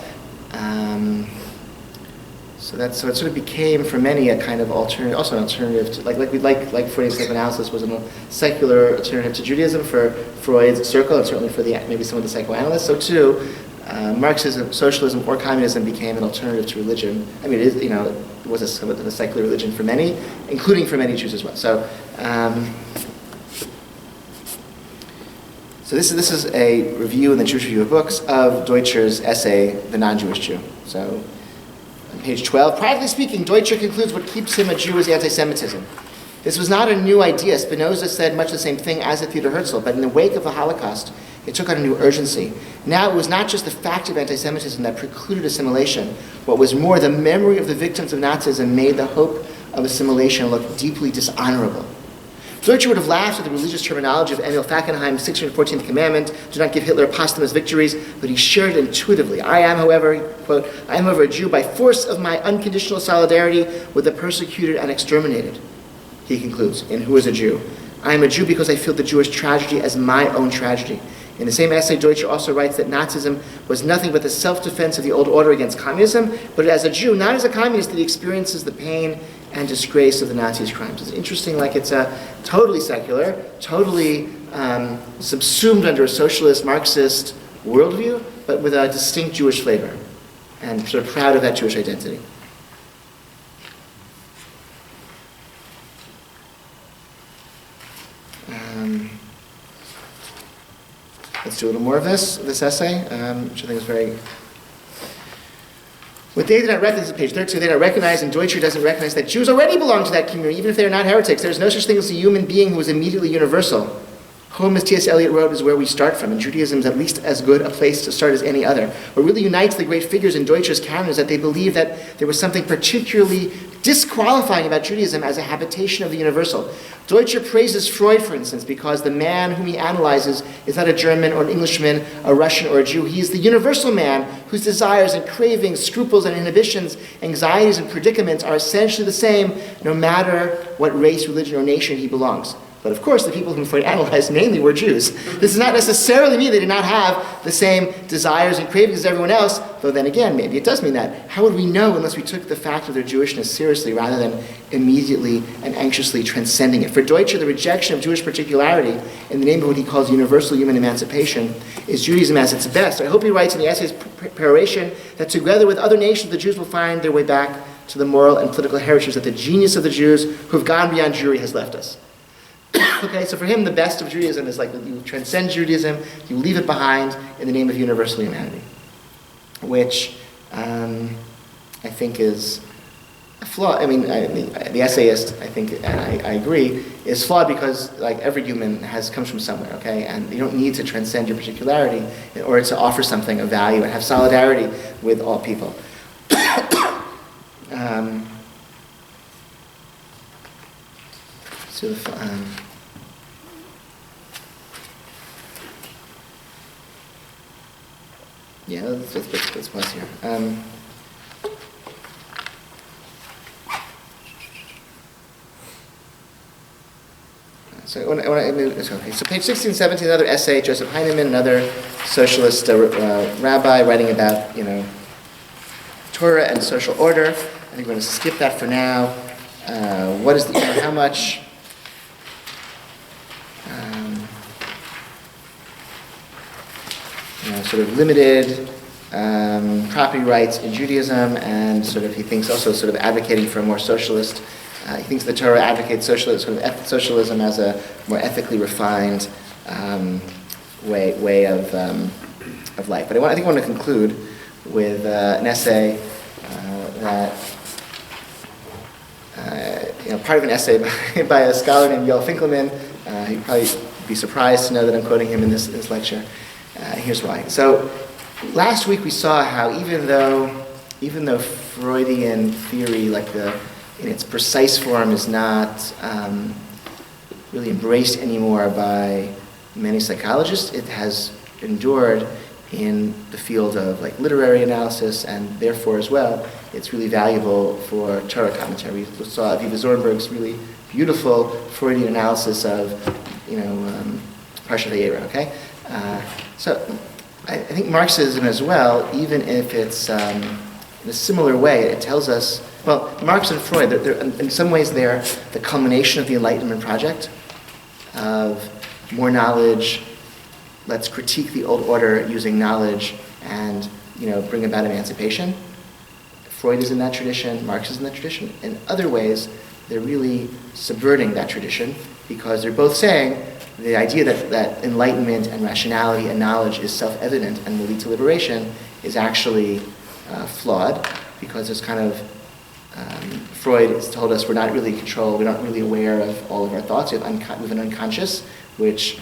So it sort of became for many a kind of alternative, also an alternative to like Freudian psychoanalysis was a secular alternative to Judaism for Freud's circle, and certainly for maybe some of the psychoanalysts. So too, Marxism, socialism, or communism became an alternative to religion. I mean, it was a secular religion for many, including for many Jews as well. So this is a review in the Jewish Review of Books of Deutscher's essay, The Non-Jewish Jew. So on page 12, privately speaking, Deutscher concludes what keeps him a Jew is anti-Semitism. This was not a new idea. Spinoza said much the same thing as did Theodor Herzl, but in the wake of the Holocaust, it took on a new urgency. Now it was not just the fact of anti-Semitism that precluded assimilation. What was more, the memory of the victims of Nazism made the hope of assimilation look deeply dishonorable. Deutscher would have laughed at the religious terminology of Emil Fackenheim's 614th commandment, do not give Hitler posthumous victories, but he shared it intuitively. I am, however, quote, I am, however, a Jew by force of my unconditional solidarity with the persecuted and exterminated, he concludes, in Who is a Jew? I am a Jew because I feel the Jewish tragedy as my own tragedy. In the same essay, Deutscher also writes that Nazism was nothing but the self-defense of the old order against communism, but as a Jew, not as a communist, that he experiences the pain and disgrace of the Nazis' crimes. It's interesting, it's totally secular, totally subsumed under a socialist, Marxist worldview, but with a distinct Jewish flavor, and sort of proud of that Jewish identity. Let's do a little more of this essay, which I think is very... What they did not recognize, page 32, they did not recognize, and Deutscher doesn't recognize that Jews already belong to that community, even if they are not heretics. There is no such thing as a human being who is immediately universal. Home, as T.S. Eliot wrote, is where we start from, and Judaism is at least as good a place to start as any other. What really unites the great figures in Deutscher's canon is that they believe that there was something particularly disqualifying about Judaism as a habitation of the universal. Deutscher praises Freud, for instance, because the man whom he analyzes is not a German or an Englishman, a Russian or a Jew. He is the universal man whose desires and cravings, scruples and inhibitions, anxieties and predicaments are essentially the same no matter what race, religion, or nation he belongs. But of course, the people whom Freud analyzed mainly were Jews. This does not necessarily mean they did not have the same desires and cravings as everyone else, though then again, maybe it does mean that. How would we know unless we took the fact of their Jewishness seriously rather than immediately and anxiously transcending it? For Deutscher, the rejection of Jewish particularity in the name of what he calls universal human emancipation is Judaism as its best. I hope he writes in the essay's preparation that together with other nations, the Jews will find their way back to the moral and political heritage that the genius of the Jews who have gone beyond Jewry has left us. Okay, so for him, the best of Judaism is you transcend Judaism, you leave it behind in the name of universal humanity. which I think is flawed. I mean, the essayist, I think, and I agree, is flawed because, like, every human comes from somewhere, okay? And you don't need to transcend your particularity in order to offer something of value and have solidarity with all people. Yeah, let's pause here. So page 16, 17, another essay, Joseph Heinemann, another socialist rabbi writing about, Torah and social order. I think we're going to skip that for now. What is how much sort of limited property rights in Judaism, and he thinks also sort of advocating for a more socialist. He thinks the Torah advocates socialism as a more ethically refined way of life. But I think I want to conclude with an essay that part of an essay by a scholar named Yoel Finkelman. You'd probably be surprised to know that I'm quoting him in this lecture. Here's why. So last week we saw how even though Freudian theory, in its precise form, is not really embraced anymore by many psychologists, it has endured in the field of literary analysis, and therefore as well it's really valuable for Torah commentary. We saw Aviva Zornberg's really beautiful Freudian analysis of Parshat Vayera. Okay, so I think Marxism as well, even if it's in a similar way, it tells us, well, Marx and Freud, in some ways they're the culmination of the Enlightenment project of more knowledge. Let's critique the old order using knowledge and bring about emancipation. Freud is in that tradition, Marx is in that tradition. In other ways, they're really subverting that tradition because they're both saying the idea that enlightenment and rationality and knowledge is self-evident and will lead to liberation is actually flawed, because there's Freud has told us we're not really controlled, we're not really aware of all of our thoughts. We have an unconscious, which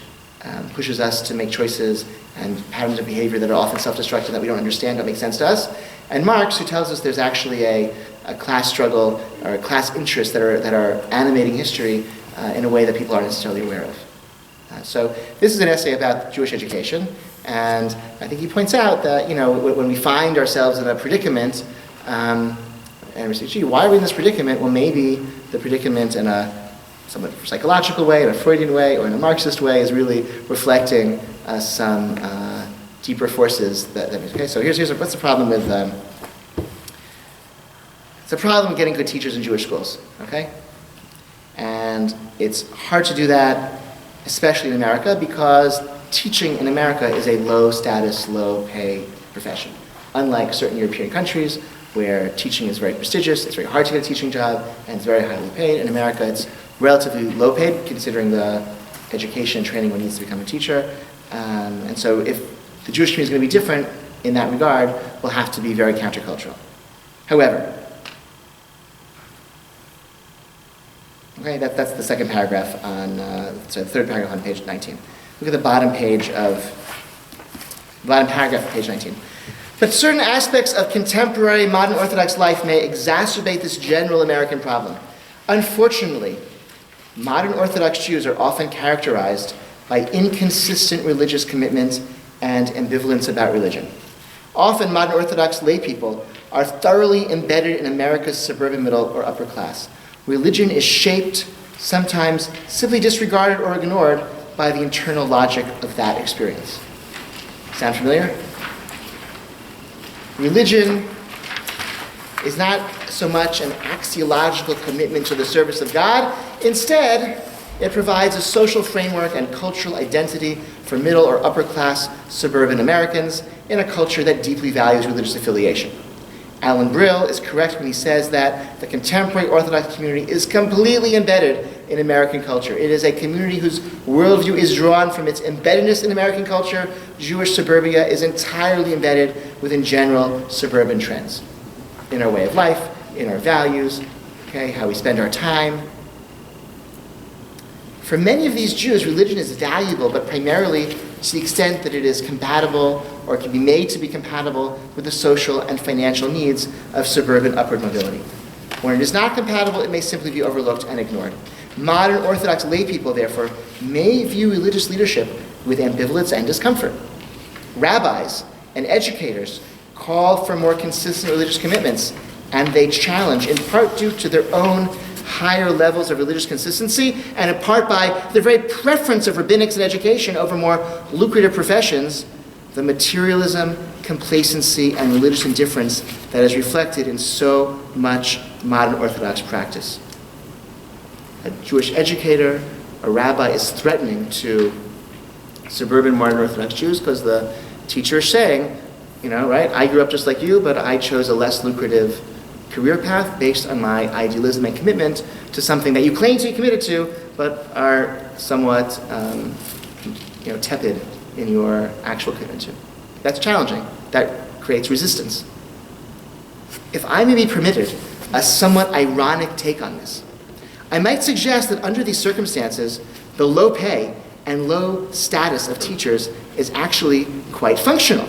pushes us to make choices and patterns of behavior that are often self-destructive, that we don't understand, don't make sense to us. And Marx, who tells us there's actually a class struggle or a class interest that are animating history in a way that people aren't necessarily aware of. So this is an essay about Jewish education, and I think he points out that when we find ourselves in a predicament, and we say, gee, why are we in this predicament? Well, maybe the predicament in a somewhat psychological way, in a Freudian way, or in a Marxist way is really reflecting some deeper forces that okay, so here's what's the problem with it's a problem getting good teachers in Jewish schools, okay? And it's hard to do that, especially in America, because teaching in America is a low status, low pay profession. Unlike certain European countries where teaching is very prestigious, it's very hard to get a teaching job, and it's very highly paid. In America, it's relatively low paid, considering the education and training one needs to become a teacher. And so if the Jewish community is going to be different in that regard, we'll have to be very countercultural. However, okay, that's the second paragraph the third paragraph on page 19. Look at the bottom paragraph of page 19. But certain aspects of contemporary modern Orthodox life may exacerbate this general American problem. Unfortunately, modern Orthodox Jews are often characterized by inconsistent religious commitment and ambivalence about religion. Often, modern Orthodox lay people are thoroughly embedded in America's suburban middle or upper class. Religion is shaped, sometimes simply disregarded or ignored, by the internal logic of that experience. Sound familiar? Religion is not so much an axiological commitment to the service of God. Instead, it provides a social framework and cultural identity for middle or upper class suburban Americans in a culture that deeply values religious affiliation. Alan Brill is correct when he says that the contemporary Orthodox community is completely embedded in American culture. It is a community whose worldview is drawn from its embeddedness in American culture. Jewish suburbia is entirely embedded within general suburban trends, in our way of life, in our values, okay, how we spend our time. For many of these Jews, religion is valuable, but primarily to the extent that it is compatible or can be made to be compatible with the social and financial needs of suburban upward mobility. When it is not compatible, it may simply be overlooked and ignored. Modern Orthodox lay people, therefore, may view religious leadership with ambivalence and discomfort. Rabbis and educators call for more consistent religious commitments, and they challenge, in part due to their own higher levels of religious consistency, and in part by the very preference of rabbinics and education over more lucrative professions, the materialism, complacency, and religious indifference that is reflected in so much modern Orthodox practice. A Jewish educator, a rabbi, is threatening to suburban modern Orthodox Jews because the teacher is saying, right, I grew up just like you, but I chose a less lucrative career path based on my idealism and commitment to something that you claim to be committed to, but are somewhat, tepid in your actual commitment to. That's challenging. That creates resistance. If I may be permitted a somewhat ironic take on this, I might suggest that under these circumstances, the low pay and low status of teachers is actually quite functional.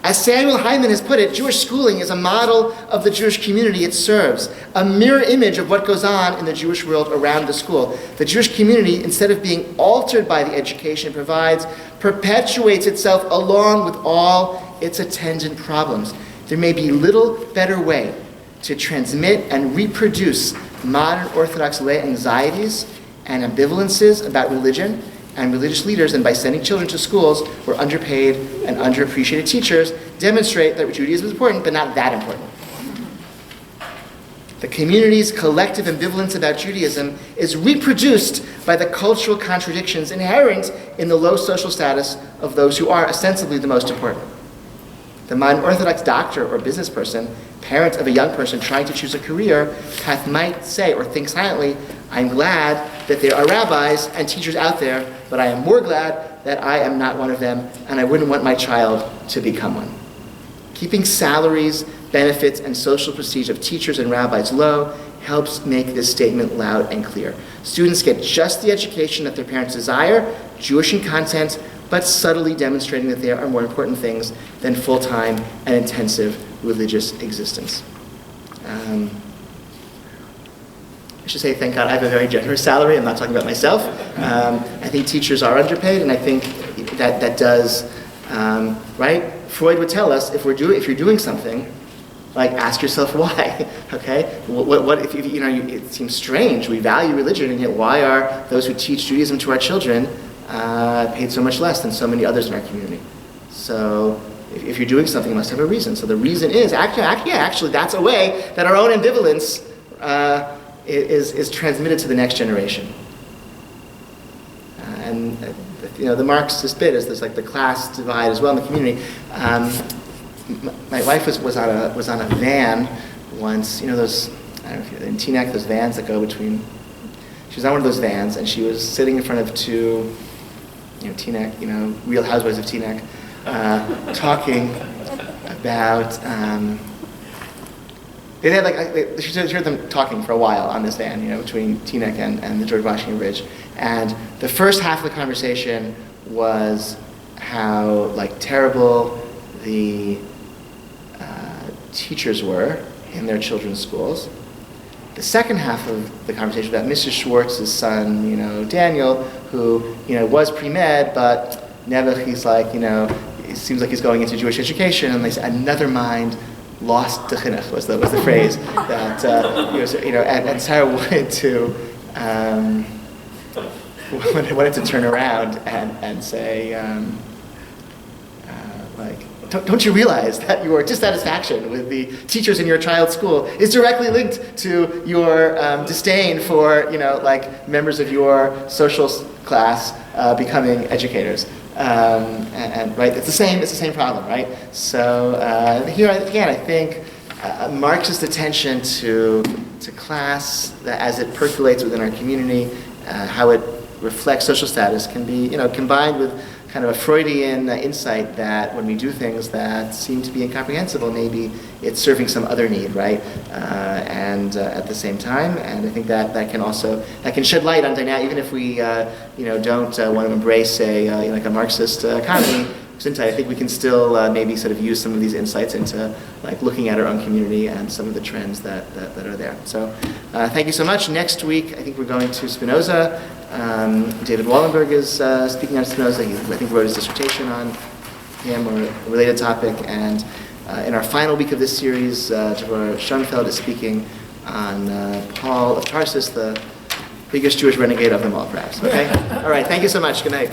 As Samuel Hyman has put it, Jewish schooling is a model of the Jewish community it serves, a mirror image of what goes on in the Jewish world around the school. The Jewish community, instead of being altered by the education it provides, perpetuates itself along with all its attendant problems. There may be little better way to transmit and reproduce modern Orthodox lay anxieties and ambivalences about religion and religious leaders than by sending children to schools where underpaid and underappreciated teachers demonstrate that Judaism is important, but not that important. The community's collective ambivalence about Judaism is reproduced by the cultural contradictions inherent in the low social status of those who are ostensibly the most important. The modern Orthodox doctor or business person, parent of a young person trying to choose a career path, might say or think silently, I'm glad that there are rabbis and teachers out there, but I am more glad that I am not one of them, and I wouldn't want my child to become one. Keeping salaries, benefits, and social prestige of teachers and rabbis low helps make this statement loud and clear. Students get just the education that their parents desire, Jewish in content, but subtly demonstrating that there are more important things than full-time and intensive religious existence. I should say, thank God, I have a very generous salary. I'm not talking about myself. I think teachers are underpaid, and I think that does, right? Freud would tell us if you're doing something, like ask yourself why. Okay, what if it seems strange. We value religion, and yet why are those who teach Judaism to our children paid so much less than so many others in our community? So if you're doing something, you must have a reason. So the reason is actually that's a way that our own ambivalence is transmitted to the next generation. The Marxist bit is there's like the class divide as well in the community. My wife was on a van once. Those, I don't know if in Teaneck, those vans that go between. She was on one of those vans, and she was sitting in front of two, Teaneck, Real Housewives of Teaneck, talking about. They had she heard them talking for a while on this van, between Teaneck and the George Washington Bridge. And the first half of the conversation was how terrible the teachers were in their children's schools. The second half of the conversation about Mrs. Schwartz's son, Daniel, who was pre-med, but never he's it seems like he's going into Jewish education, and they said another mind lost to chinuch was the phrase that and Sarah wanted to turn around and say don't you realize that your dissatisfaction with the teachers in your child's school is directly linked to your disdain for members of your social class becoming educators? And right, it's the same problem, right? So here again, I think Marxist attention to class, as it percolates within our community, how it reflects social status, can be combined with kind of a Freudian insight that when we do things that seem to be incomprehensible, maybe it's serving some other need, right? And at the same time, and I think that can shed light on dynamic, even if we don't want to embrace, say, like a Marxist economy. I think we can still maybe sort of use some of these insights into like looking at our own community and some of the trends that are there. So thank you so much. Next week, I think we're going to Spinoza. David Wallenberg is speaking on Spinoza. He, I think, wrote his dissertation on him or a related topic. And in our final week of this series, Deborah Schoenfeld is speaking on Paul of Tarsus, the biggest Jewish renegade of them all, perhaps. Okay? All right. Thank you so much. Good night.